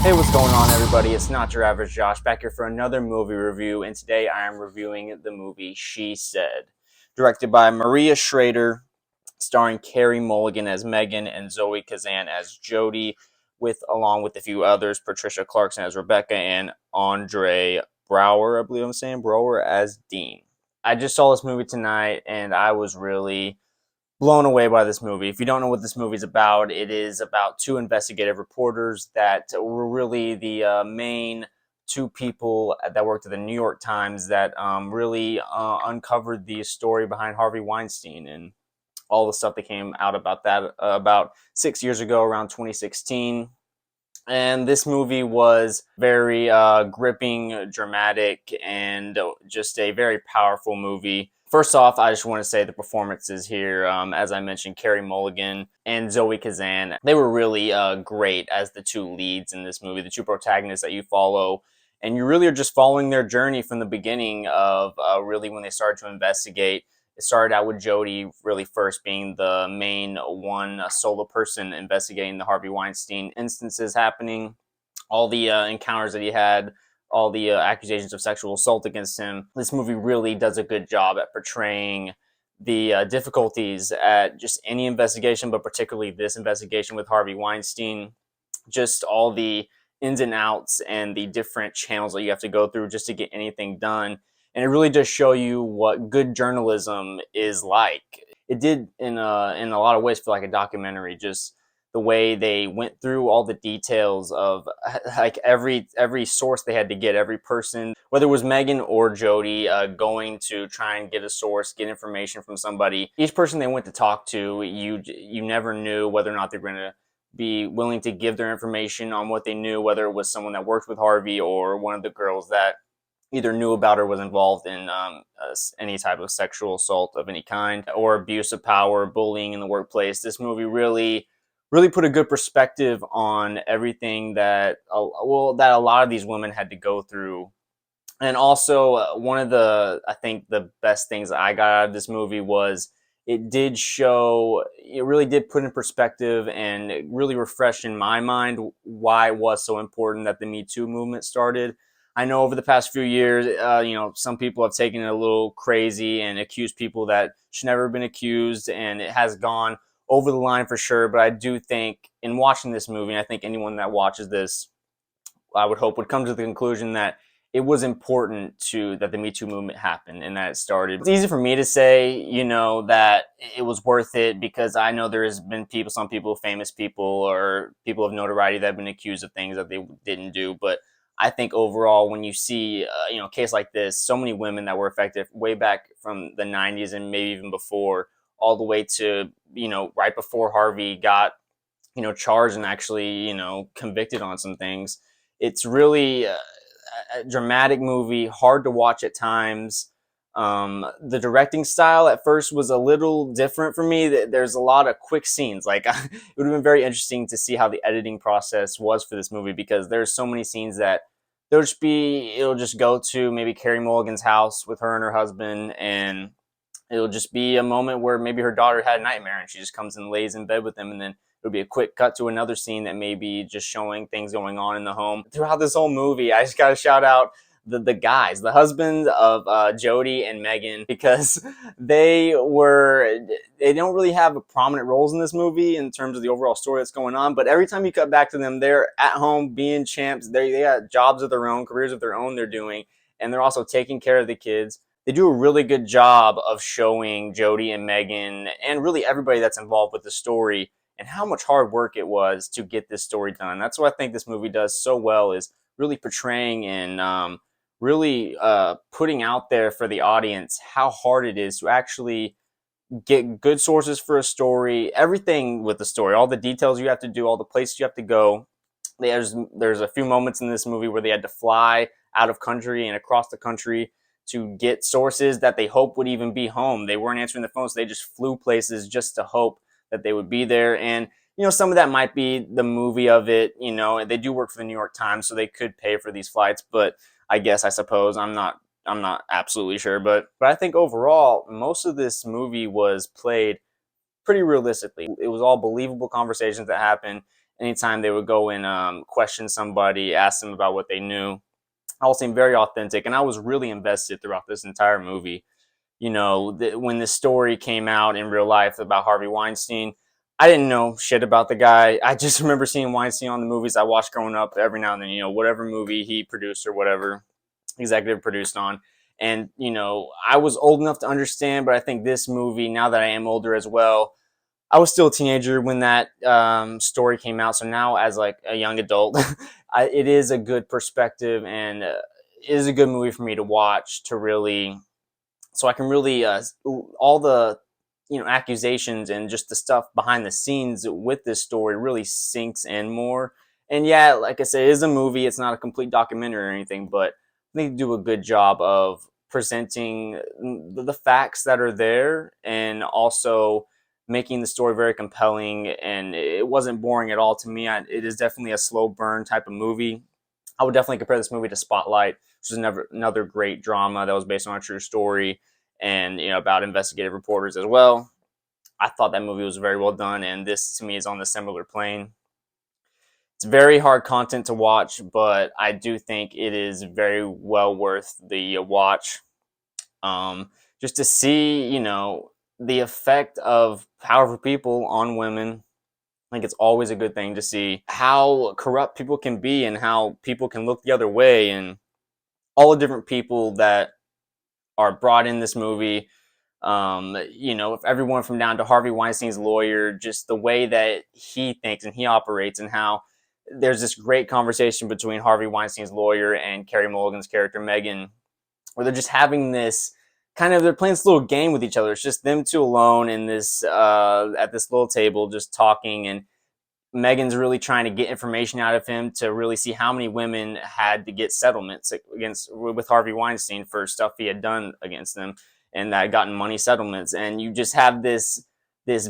Hey, what's going on, everybody? It's Not Your Average Josh back here for another movie review, and today I am reviewing the movie She Said, directed by Maria Schrader, starring Carey Mulligan as Megan and Zoe Kazan as Jody, with along with a few others, Patricia Clarkson as Rebecca and Andre Brower, I believe I'm saying Brower as Dean. I just saw this movie tonight, and I was really blown away by this movie. If you don't know what this movie is about, it is about two investigative reporters that were really the main two people that worked at the New York Times that really uncovered the story behind Harvey Weinstein and all the stuff that came out about that about 6 years ago, around 2016. And this movie was very gripping, dramatic, and just a very powerful movie. First off, I just want to say the performances here, as I mentioned, Carey Mulligan and Zoe Kazan, they were really great as the two leads in this movie, the two protagonists that you follow. And you really are just following their journey from the beginning of really when they started to investigate. It started out with Jody really first being the main one solo person investigating the Harvey Weinstein instances happening, all the encounters that he had, all the accusations of sexual assault against him. This movie really does a good job at portraying the difficulties at just any investigation, but particularly this investigation with Harvey Weinstein. Just all the ins and outs and the different channels that you have to go through just to get anything done. And it really does show you what good journalism is like. It did in a lot of ways feel like a documentary. Just the way they went through all the details of like every source they had to get, every person, whether it was Megan or Jody, going to try and get a source, get information from somebody. Each person they went to talk to, you never knew whether or not they're going to be willing to give their information on what they knew, whether it was someone that worked with Harvey or one of the girls that either knew about or was involved in any type of sexual assault of any kind or abuse of power, bullying in the workplace. This movie really put a good perspective on everything that that a lot of these women had to go through. And also, one of the I think the best things I got out of this movie was it really did put in perspective and it really refreshed in my mind why it was so important that the Me Too movement started. I know over the past few years, some people have taken it a little crazy and accused people that should never have been accused, and it has gone over the line for sure. But I do think in watching this movie, and I think anyone that watches this, I would hope, would come to the conclusion that it was important to that the Me Too movement happened and that it started. It's easy for me to say, that it was worth it because I know there has been some people, famous people or people of notoriety that have been accused of things that they didn't do. But I think overall, when you see, a case like this, so many women that were affected way back from the 90s and maybe even before, all the way to, right before Harvey got, charged and actually, convicted on some things. It's really a dramatic movie, hard to watch at times. The directing style at first was a little different for me. There's a lot of quick scenes. Like it would have been very interesting to see how the editing process was for this movie because there's so many scenes that it'll just go to maybe Carey Mulligan's house with her and her husband, and it'll just be a moment where maybe her daughter had a nightmare and she just comes and lays in bed with them, and then it'll be a quick cut to another scene that may be just showing things going on in the home. Throughout this whole movie, I just gotta shout out the guys, the husbands of Jody and Megan, because they don't really have prominent roles in this movie in terms of the overall story that's going on. But every time you cut back to them, they're at home being champs. They got jobs of their own, careers of their own they're doing, and they're also taking care of the kids. They do a really good job of showing Jody and Megan and really everybody that's involved with the story and how much hard work it was to get this story done. That's what I think this movie does so well, is really portraying and really putting out there for the audience how hard it is to actually get good sources for a story, everything with the story, all the details you have to do, all the places you have to go. There's a few moments in this movie where they had to fly out of country and across the country to get sources that they hope would even be home. They weren't answering the phone, so they just flew places just to hope that they would be there. And some of that might be the movie of it. They do work for the New York Times, so they could pay for these flights. But I suppose I'm not absolutely sure. But I think overall, most of this movie was played pretty realistically. It was all believable conversations that happened, anytime they would go and question somebody, ask them about what they knew, all seemed very authentic, and I was really invested throughout this entire movie. When this story came out in real life about Harvey Weinstein, I didn't know shit about the guy. I just remember seeing Weinstein on the movies I watched growing up every now and then, whatever movie he produced or whatever executive produced on. And, I was old enough to understand, but I think this movie, now that I am older as well, I was still a teenager when that story came out. So now, as like a young adult, it is a good perspective, and it is a good movie for me to watch to really, so I can really all the accusations and just the stuff behind the scenes with this story really sinks in more. And yeah, like I said, it is a movie. It's not a complete documentary or anything, but they do a good job of presenting the facts that are there, and also making the story very compelling. And it wasn't boring at all to me. It is definitely a slow burn type of movie. I would definitely compare this movie to Spotlight, which is another great drama that was based on a true story, and about investigative reporters as well. I thought that movie was very well done, and this to me is on the similar plane. It's very hard content to watch, but I do think it is very well worth the watch. Just to see, the effect of powerful people on women. I think it's always a good thing to see how corrupt people can be and how people can look the other way, and all the different people that are brought in this movie. If everyone from down to Harvey Weinstein's lawyer, just the way that he thinks and he operates, and how there's this great conversation between Harvey Weinstein's lawyer and Carey Mulligan's character Megan, where they're just having this they're playing this little game with each other. It's just them two alone in this at this little table just talking, and Megan's really trying to get information out of him to really see how many women had to get settlements with Harvey Weinstein for stuff he had done against them, and that had gotten money settlements. And you just have this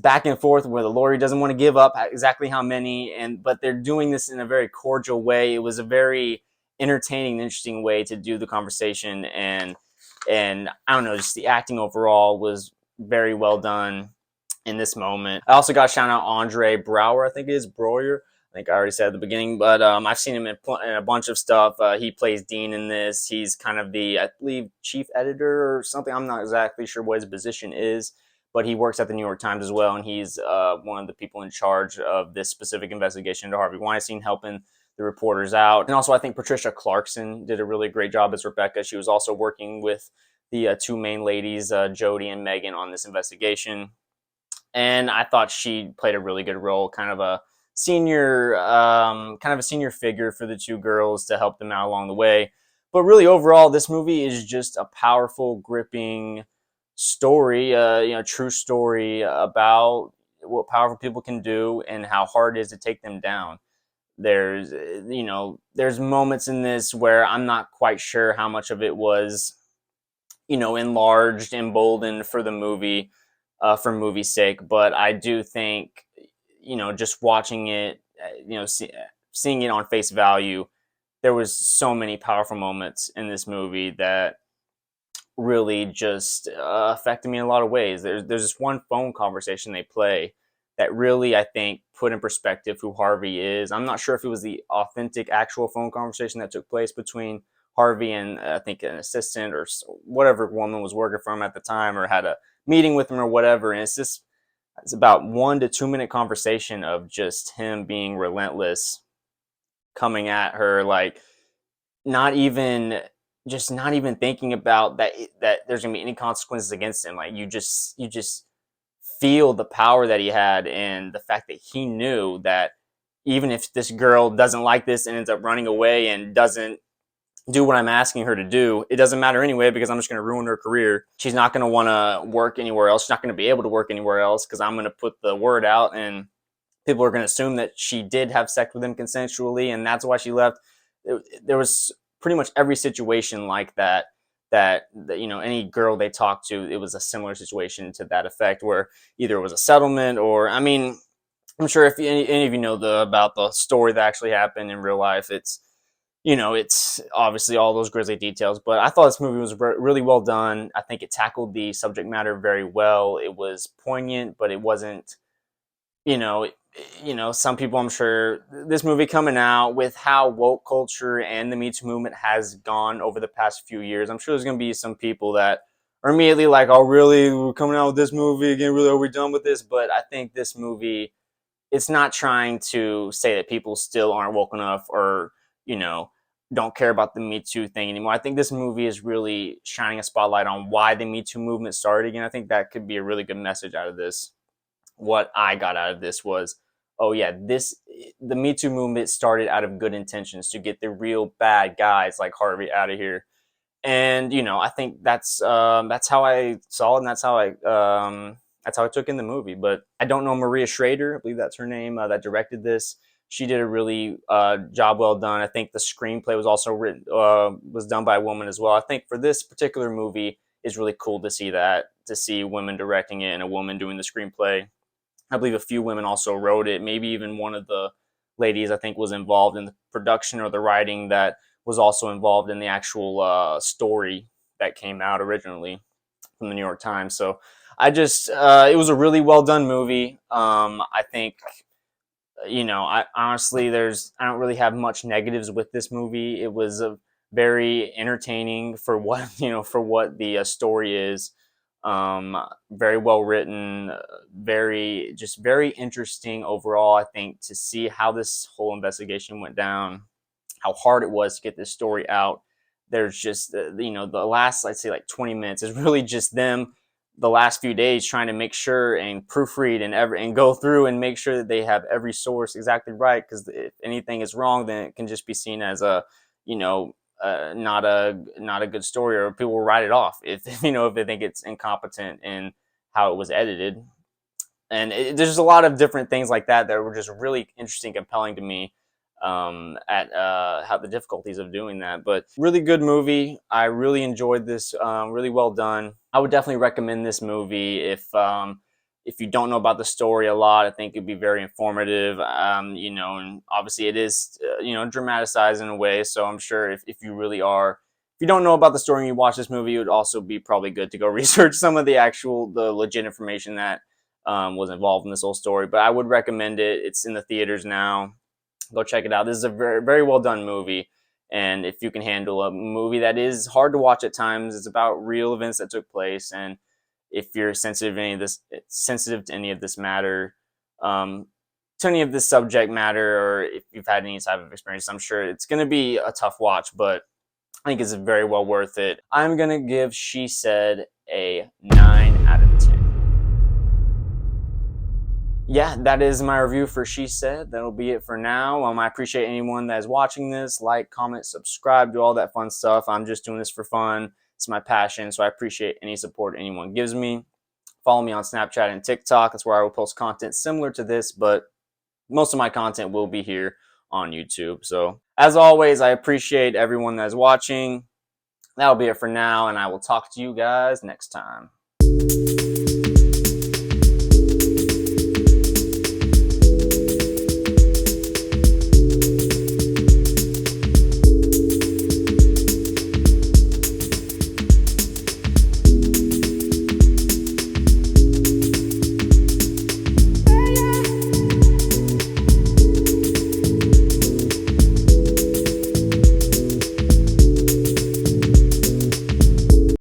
back and forth where the lawyer doesn't want to give up exactly how many, but they're doing this in a very cordial way. It was a very entertaining and interesting way to do the conversation, and I don't know, just the acting overall was very well done in this moment. I also got to shout out Andre Braugher, I think it is Breuer. I think I already said at the beginning, but I've seen him in a bunch of stuff. He plays Dean in this. He's kind of the, I believe, chief editor or something. I'm not exactly sure what his position is, but he works at the New York Times as well, and he's one of the people in charge of this specific investigation into Harvey Weinstein, helping the reporters out. And also, I think Patricia Clarkson did a really great job as Rebecca. She was also working with the two main ladies, Jody and Megan, on this investigation. And I thought she played a really good role, kind of a senior figure for the two girls to help them out along the way. But really, overall, this movie is just a powerful, gripping story, true story about what powerful people can do and how hard it is to take them down. There's moments in this where I'm not quite sure how much of it was, enlarged, emboldened for the movie, for movie's sake. But I do think, just watching it, seeing it on face value, there was so many powerful moments in this movie that really just affected me in a lot of ways. There's this one phone conversation they play that really, I think, put in perspective who Harvey is. I'm not sure if it was the authentic, actual phone conversation that took place between Harvey and I think an assistant or whatever woman was working for him at the time, or had a meeting with him or whatever. And it's about 1 to 2 minute conversation of just him being relentless, coming at her, like not even thinking about that there's gonna be any consequences against him. Like you just feel the power that he had, and the fact that he knew that even if this girl doesn't like this and ends up running away and doesn't do what I'm asking her to do, it doesn't matter anyway, because I'm just going to ruin her career. She's not going to want to work anywhere else. She's not going to be able to work anywhere else because I'm going to put the word out, and people are going to assume that she did have sex with him consensually, and that's why she left. There was pretty much every situation like that any girl they talked to, it was a similar situation to that effect, where either it was a settlement or, I mean, I'm sure if any of you know about the story that actually happened in real life, it's obviously all those grisly details. But I thought this movie was really well done. I think it tackled the subject matter very well. It was poignant, but it wasn't you know, some people, I'm sure, this movie coming out with how woke culture and the Me Too movement has gone over the past few years, I'm sure there's going to be some people that are immediately like, "Oh, really? We're coming out with this movie again? Really? Are we done with this?" But I think this movie, it's not trying to say that people still aren't woke enough or, you know, don't care about the Me Too thing anymore. I think this movie is really shining a spotlight on why the Me Too movement started again. I think that could be a really good message out of this. What I got out of this was, oh yeah, the Me Too movement started out of good intentions to get the real bad guys like Harvey out of here. And I think that's how I saw it, and that's how I took in the movie. But I don't know Maria Schrader, I believe that's her name, that directed this. She did a really job well done. I think the screenplay was also written was done by a woman as well. I think for this particular movie, it's really cool to see women directing it and a woman doing the screenplay. I believe a few women also wrote it. Maybe even one of the ladies, I think, was involved in the production or the writing, that was also involved in the actual story that came out originally from the New York Times. So it was a really well done movie. I think, I honestly, I don't really have much negatives with this movie. It was a very entertaining for what, for what the story is. Very well written, very interesting overall. I think to see how this whole investigation went down, how hard it was to get this story out. There's just the last, I'd say, like 20 minutes is really just them, the last few days, trying to make sure and proofread and go through and make sure that they have every source exactly right, because if anything is wrong, then it can just be seen as a you know not a good story, or people will write it off if if they think it's incompetent in how it was edited. And there's a lot of different things like that that were just really interesting, compelling to me, at how the difficulties of doing that. But really good movie. I really enjoyed this. Really well done. I would definitely recommend this movie if you don't know about the story a lot. I think it'd be very informative. And obviously it is dramatized in a way. So I'm sure if you really are, if you don't know about the story and you watch this movie, it would also be probably good to go research some of the legit information that was involved in this whole story. But I would recommend it. It's in the theaters now. Go check it out. This is a very, very well done movie. And if you can handle a movie that is hard to watch at times, it's about real events that took place. And if you're sensitive to any of this matter, to any of this subject matter, or if you've had any type of experience, I'm sure it's going to be a tough watch, but I think it's very well worth it. I'm going to give She Said a 9 out of 10. Yeah, that is my review for She Said. That'll be it for now. I appreciate anyone that is watching this. Like, comment, subscribe, do all that fun stuff. I'm just doing this for fun. It's my passion, so I appreciate any support anyone gives me. Follow me on Snapchat and TikTok. That's where I will post content similar to this, but most of my content will be here on YouTube. So, as always, I appreciate everyone that is watching. That'll be it for now, and I will talk to you guys next time.